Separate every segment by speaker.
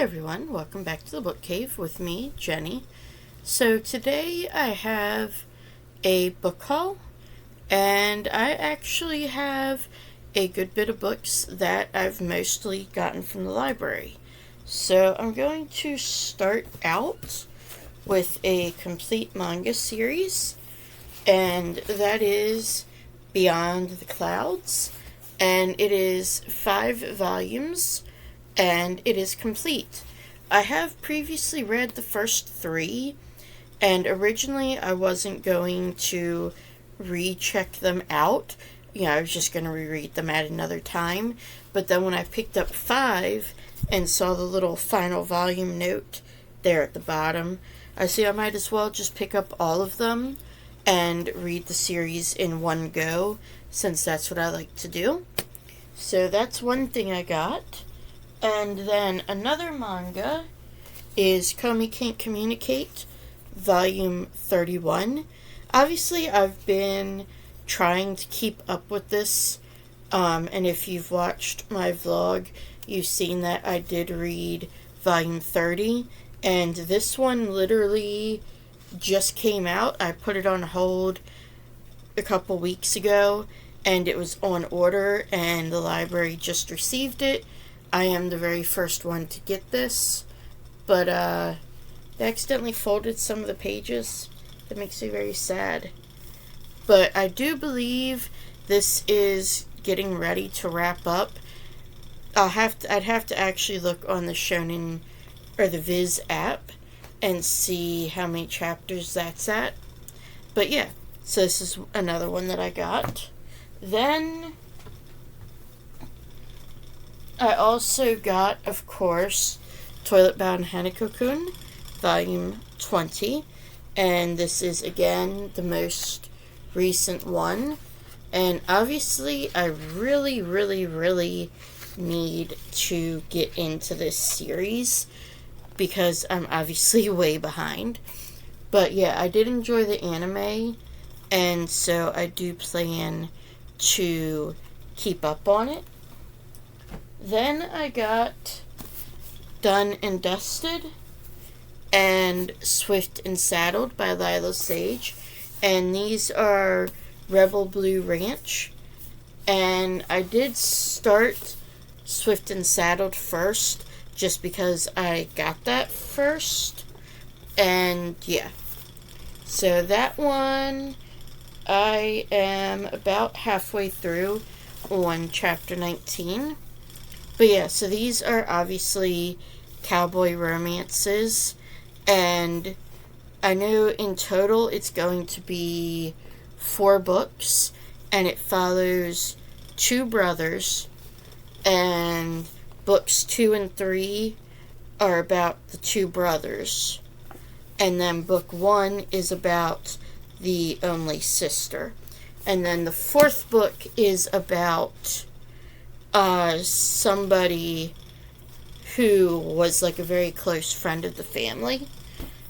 Speaker 1: everyone, welcome back to the Book Cave with me, Jenny. So today I have a book haul, and I actually have a good bit of books that I've mostly gotten from the library. So I'm going to start out with a complete manga series, and that is Beyond the Clouds, and it is 5 volumes. And it is complete. I have previously read the first 3, and originally I wasn't going to recheck them out. I was just going to reread them at another time. But then when I picked up 5 and saw the little final volume note there at the bottom, I see I might as well just pick up all of them and read the series in one go, since that's what I like to do. So that's one thing I got. And then another manga is Komi Can't Communicate, Volume 31. Obviously, I've been trying to keep up with this, and if you've watched my vlog, you've seen that I did read Volume 30, and this one literally just came out. I put it on hold a couple weeks ago, and it was on order, and the library just received it. I am the very first one to get this, but they accidentally folded some of the pages. That makes me very sad. But I do believe this is getting ready to wrap up. I'd have to actually look on the Shonen or the Viz app and see how many chapters that's at. But yeah, so this is another one that I got. Then I also got, of course, Toilet Bound Hanako-kun, Volume 20, and this is, again, the most recent one, and obviously I really need to get into this series, because I'm obviously way behind. But yeah, I did enjoy the anime, and so I do plan to keep up on it. Then I got Done and Dusted and Swift and Saddled by Lila Sage. And these are Rebel Blue Ranch. And I did start Swift and Saddled first, just because I got that first. And yeah. So that one, I am about halfway through on chapter 19. But yeah, so these are obviously cowboy romances, and I know in total it's going to be 4 books, and it follows 2 brothers, and books 2 and 3 are about the 2 brothers, and then book 1 is about the only sister, and then the 4th book is about somebody who was like a very close friend of the family.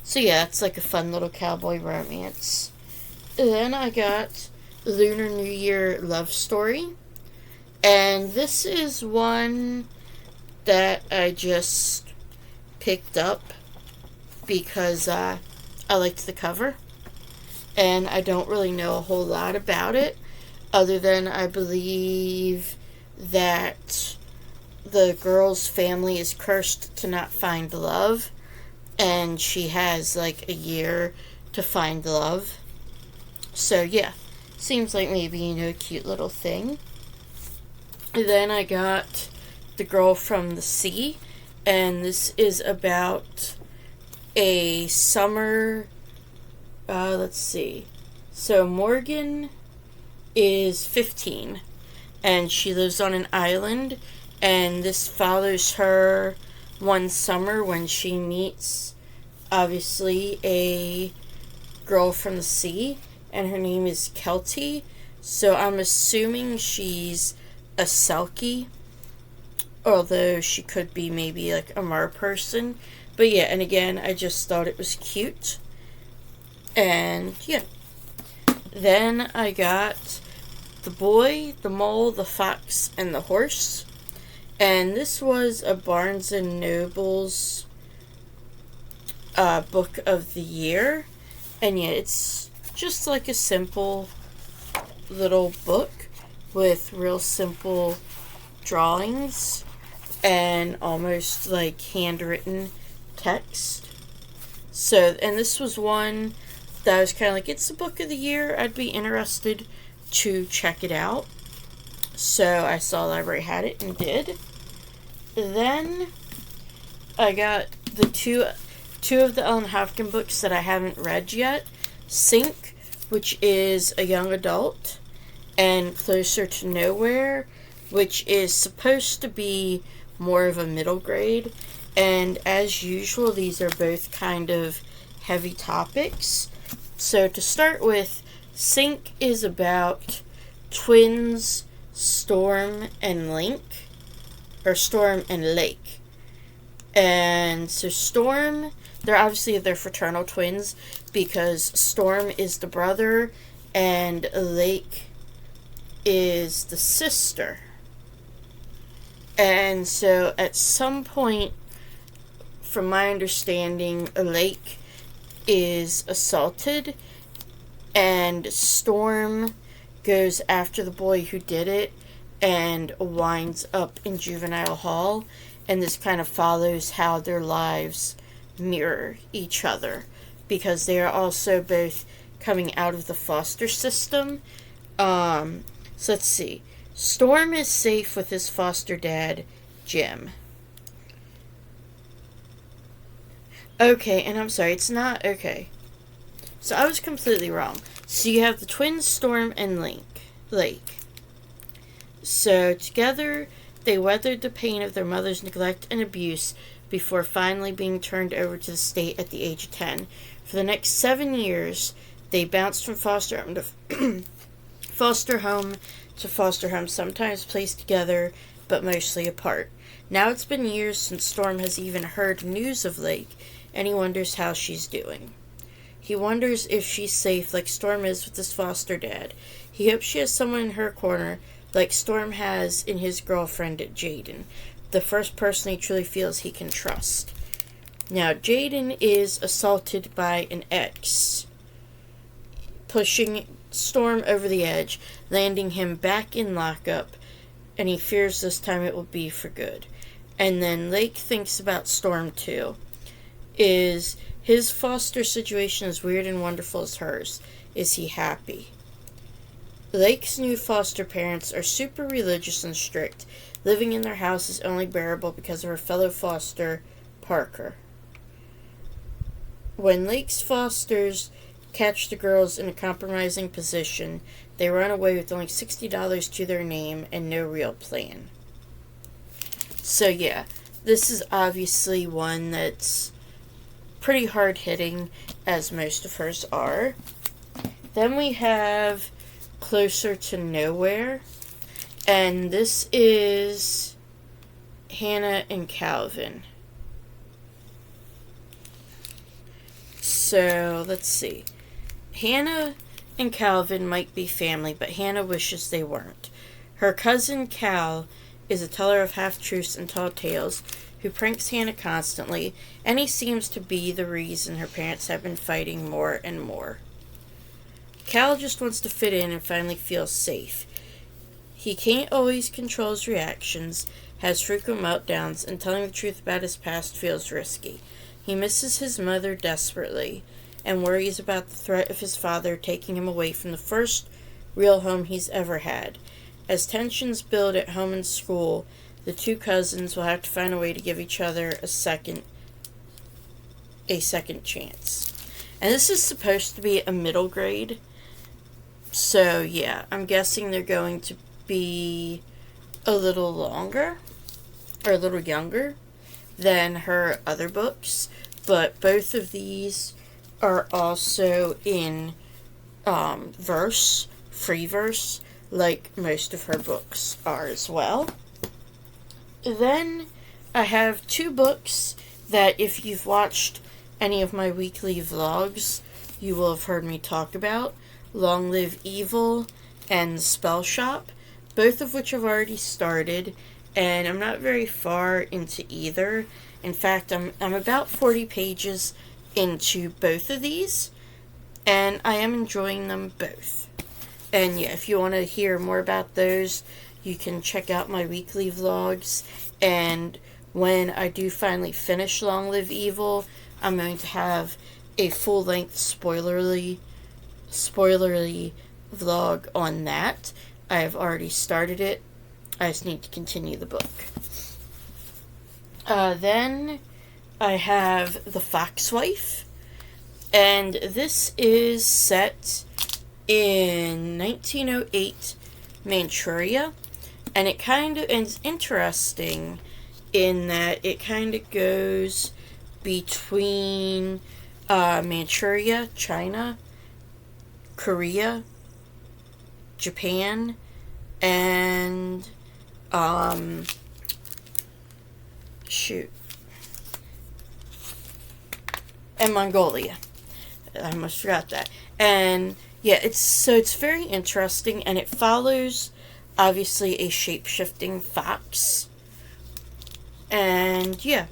Speaker 1: So yeah, it's like a fun little cowboy romance. Then I got Lunar New Year Love Story, and this is one that I just picked up because I liked the cover, and I don't really know a whole lot about it, other than I believe that the girl's family is cursed to not find love, and she has like a year to find love. So yeah, seems like maybe, a cute little thing. And then I got The Girl from the Sea, and this is about a summer, let's see, so Morgan is 15, and she lives on an island, and this follows her one summer when she meets, obviously, a girl from the sea, and her name is Kelty, so I'm assuming she's a Selkie, although she could be maybe like a mer person. But yeah, and again, I just thought it was cute, and yeah. Then I got The Boy, the Mole, the Fox, and the Horse. And this was a Barnes and Noble's book of the year. And yeah, it's just like a simple little book with real simple drawings and almost like handwritten text. So, and this was one that I was kind of like, it's the book of the year. I'd be interested to check it out. So I saw the library had it and did. Then I got the two of the Ellen Hopkins books that I haven't read yet. Sink, which is a young adult, and Closer to Nowhere, which is supposed to be more of a middle grade. And as usual, these are both kind of heavy topics. So to start with, Sink is about twins Storm and Link, or Storm and Lake. And so Storm, they're fraternal twins because Storm is the brother and Lake is the sister. And so at some point, from my understanding, Lake is assaulted and Storm goes after the boy who did it and winds up in juvenile hall, and this kind of follows how their lives mirror each other because they are also both coming out of the foster system. So let's see. Storm is safe with his foster dad, Jim. Okay, and I'm sorry, it's not okay. So I was completely wrong. So you have the twins Storm and Lake. So together, they weathered the pain of their mother's neglect and abuse before finally being turned over to the state at the age of 10. For the next 7 years, they bounced from foster home to foster home, sometimes placed together, but mostly apart. Now it's been years since Storm has even heard news of Lake, and he wonders how she's doing. He wonders if she's safe like Storm is with his foster dad. He hopes she has someone in her corner like Storm has in his girlfriend, Jaden, the first person he truly feels he can trust. Now, Jaden is assaulted by an ex, pushing Storm over the edge, landing him back in lockup, and he fears this time it will be for good. And then Lake thinks about Storm too. Is his foster situation as weird and wonderful as hers? Is he happy? Lake's new foster parents are super religious and strict. Living in their house is only bearable because of her fellow foster, Parker. When Lake's fosters catch the girls in a compromising position, they run away with only $60 to their name and no real plan. So yeah, this is obviously one that's pretty hard-hitting, as most of hers are. Then we have Closer to Nowhere, and this is Hannah and Calvin. So, let's see. Hannah and Calvin might be family, but Hannah wishes they weren't. Her cousin Cal is a teller of half-truths and tall tales who pranks Hannah constantly, and he seems to be the reason her parents have been fighting more and more. Cal just wants to fit in and finally feel safe. He can't always control his reactions, has frequent meltdowns, and telling the truth about his past feels risky. He misses his mother desperately and worries about the threat of his father taking him away from the first real home he's ever had. As tensions build at home and school, the two cousins will have to find a way to give each other a second chance. And this is supposed to be a middle grade. So yeah, I'm guessing they're going to be a little longer or a little younger than her other books. But both of these are also in free verse, like most of her books are as well. Then I have two books that if you've watched any of my weekly vlogs, you will have heard me talk about. Long Live Evil and Spell Shop, both of which I've already started, and I'm not very far into either. In fact, I'm about 40 pages into both of these, and I am enjoying them both. And yeah, if you want to hear more about those, you can check out my weekly vlogs, and when I do finally finish Long Live Evil, I'm going to have a full-length spoilerly vlog on that. I have already started it. I just need to continue the book. Then I have The Foxwife, and this is set in 1908 Manchuria, and it kind of is interesting in that it kind of goes between Manchuria, China, Korea, Japan, and and Mongolia. I almost forgot that. And yeah, it's very interesting, and it follows obviously a shape-shifting fox. And yeah,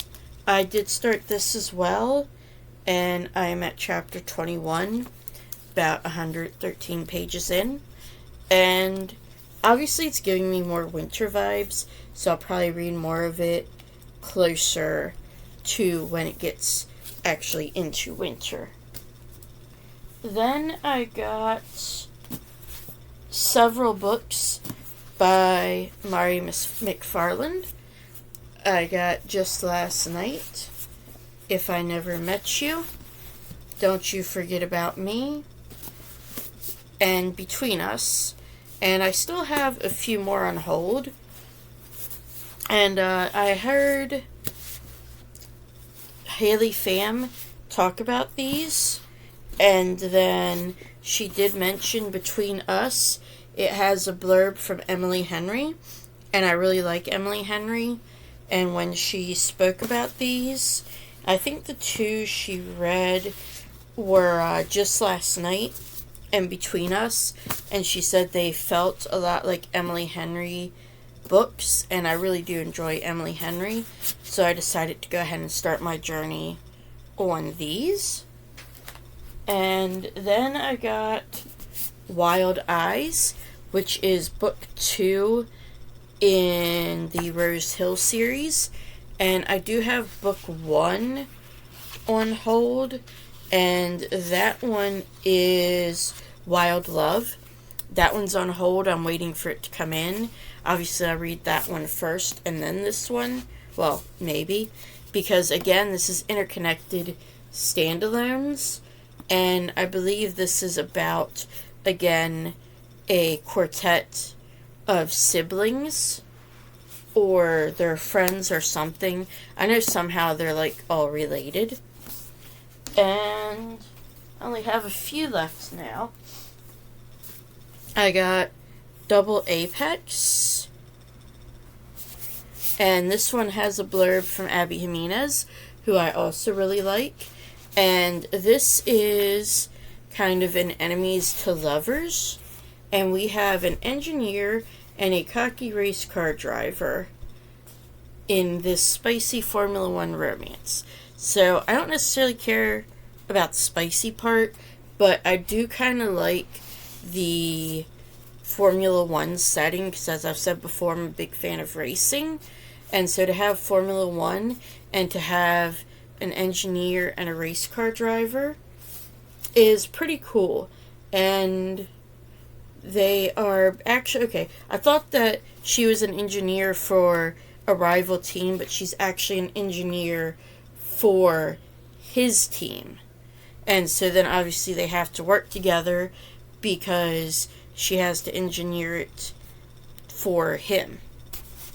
Speaker 1: I did start this as well, and I am at chapter 21, about 113 pages in. And obviously it's giving me more winter vibes, so I'll probably read more of it closer to when it gets actually into winter. Then I got several books by Mari McFarland. I got Just Last Night, If I Never Met You, Don't You Forget About Me, and Between Us. And I still have a few more on hold. And I heard Haley Pham talk about these, and then she did mention Between Us. It has a blurb from Emily Henry, and I really like Emily Henry. And when she spoke about these, I think the two she read were Just Last Night and Between Us, and she said they felt a lot like Emily Henry books, and I really do enjoy Emily Henry, so I decided to go ahead and start my journey on these. And then I got Wild Eyes, which is book 2 in the Rose Hill series, and I do have book 1 on hold, and that one is Wild Love. That one's on hold. I'm waiting for it to come in. Obviously, I'll read that one first and then this one. Well, maybe. Because, again, this is interconnected standalones. And I believe this is about, again, a quartet of siblings. Or they're friends or something. I know somehow they're, like, all related. And I only have a few left now. I got Double Apex, and this one has a blurb from Abby Jimenez, who I also really like, and this is kind of an enemies to lovers, and we have an engineer and a cocky race car driver in this spicy Formula One romance. So I don't necessarily care about the spicy part, but I do kind of like the Formula One setting, because as I've said before, I'm a big fan of racing, and so to have Formula One and to have an engineer and a race car driver is pretty cool. And they are actually, okay, I thought that she was an engineer for a rival team, but she's actually an engineer for his team. And so then obviously they have to work together because she has to engineer it for him.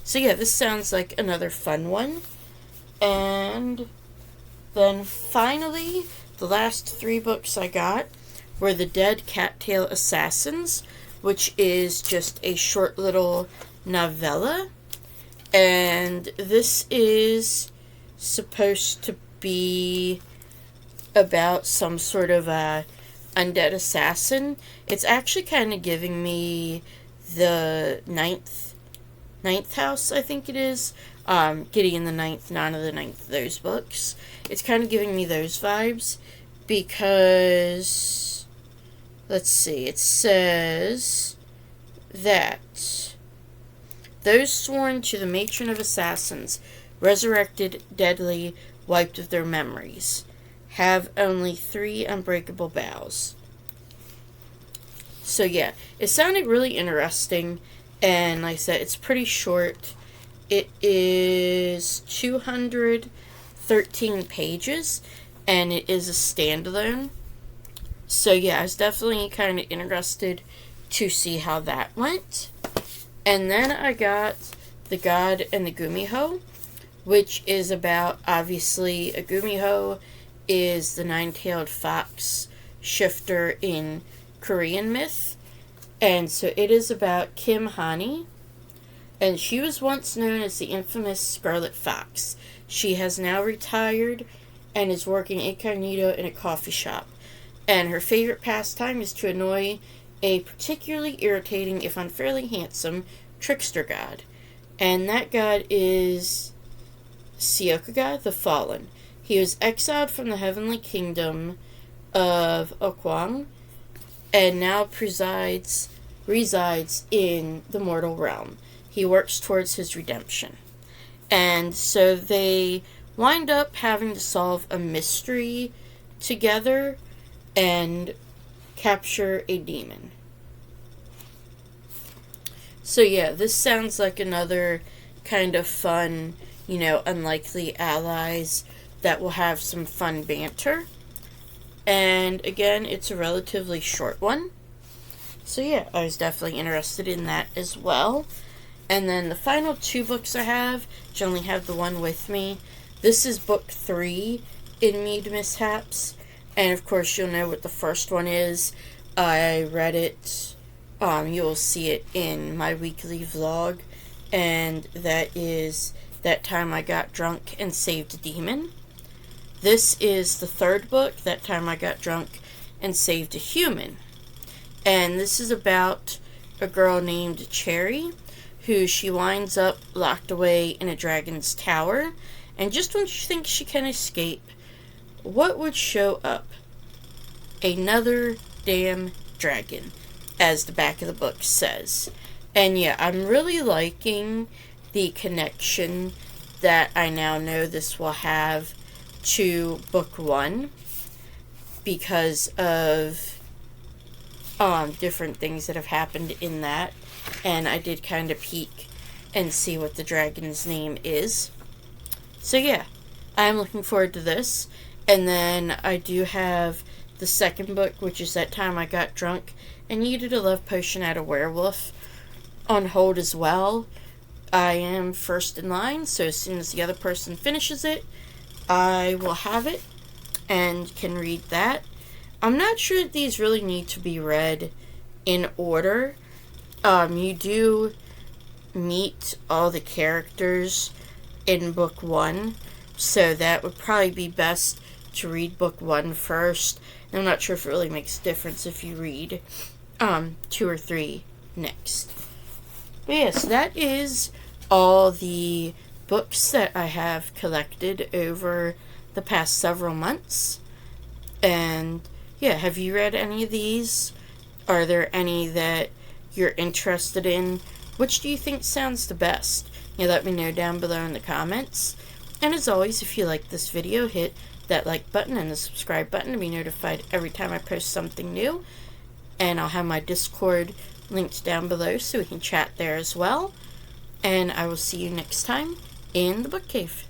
Speaker 1: So yeah, this sounds like another fun one. And then finally, the last 3 books I got were The Dead Cattail Assassins, which is just a short little novella. And this is supposed to be about some sort of a undead assassin. It's actually kind of giving me the 9th Ninth House, I think it is. Gideon the Ninth, Nana the Ninth, those books. It's kind of giving me those vibes because, let's see, it says that those sworn to the matron of assassins, resurrected, deadly, wiped of their memories, have only 3 unbreakable vows. So yeah, it sounded really interesting, and like I said, it's pretty short. It is 213 pages, and it is a standalone. So yeah, I was definitely kind of interested to see how that went. And then I got The God and the Gumiho, which is about, obviously, a Gumiho is the 9-tailed fox shifter in Korean myth. And so it is about Kim Hani, and she was once known as the infamous Scarlet Fox. She has now retired and is working incognito in a coffee shop. And her favorite pastime is to annoy a particularly irritating, if unfairly handsome, trickster god. And that god is Seokuga the Fallen. He was exiled from the heavenly kingdom of Okwang and now resides in the mortal realm. He works towards his redemption. And so they wind up having to solve a mystery together and capture a demon. So yeah, this sounds like another kind of fun, unlikely allies that will have some fun banter. And again, it's a relatively short one. So yeah, I was definitely interested in that as well. And then the final 2 books I have, which I only have the one with me. This is book 3 in Mead Mishaps. And of course you'll know what the first one is. I read it. You'll see it in my weekly vlog. And that is That Time I Got Drunk and Saved a Demon. This is the 3rd book, That Time I Got Drunk and Saved a Human. And this is about a girl named Cherry, who she winds up locked away in a dragon's tower. And just when she thinks she can escape, what would show up? Another damn dragon, as the back of the book says. And yeah, I'm really liking the connection that I now know this will have to book 1 because of different things that have happened in that, and I did kind of peek and see what the dragon's name is. So yeah, I'm looking forward to this. And then I do have the 2nd book, which is That Time I Got Drunk and Needed a Love Potion at a Werewolf, on hold as well. I am first in line, so as soon as the other person finishes it, I will have it and can read that. I'm not sure that these really need to be read in order. You do meet all the characters in book 1, so that would probably be best to read book 1 first. And I'm not sure if it really makes a difference if you read 2 or 3 next. But yes, that is all the books that I have collected over the past several months. And yeah, have you read any of these? Are there any that you're interested in? Which do you think sounds the best? Let me know down below in the comments. And as always, if you like this video, hit that like button and the subscribe button to be notified every time I post something new. And I'll have my Discord linked down below so we can chat there as well. And I will see you next time in the book cave.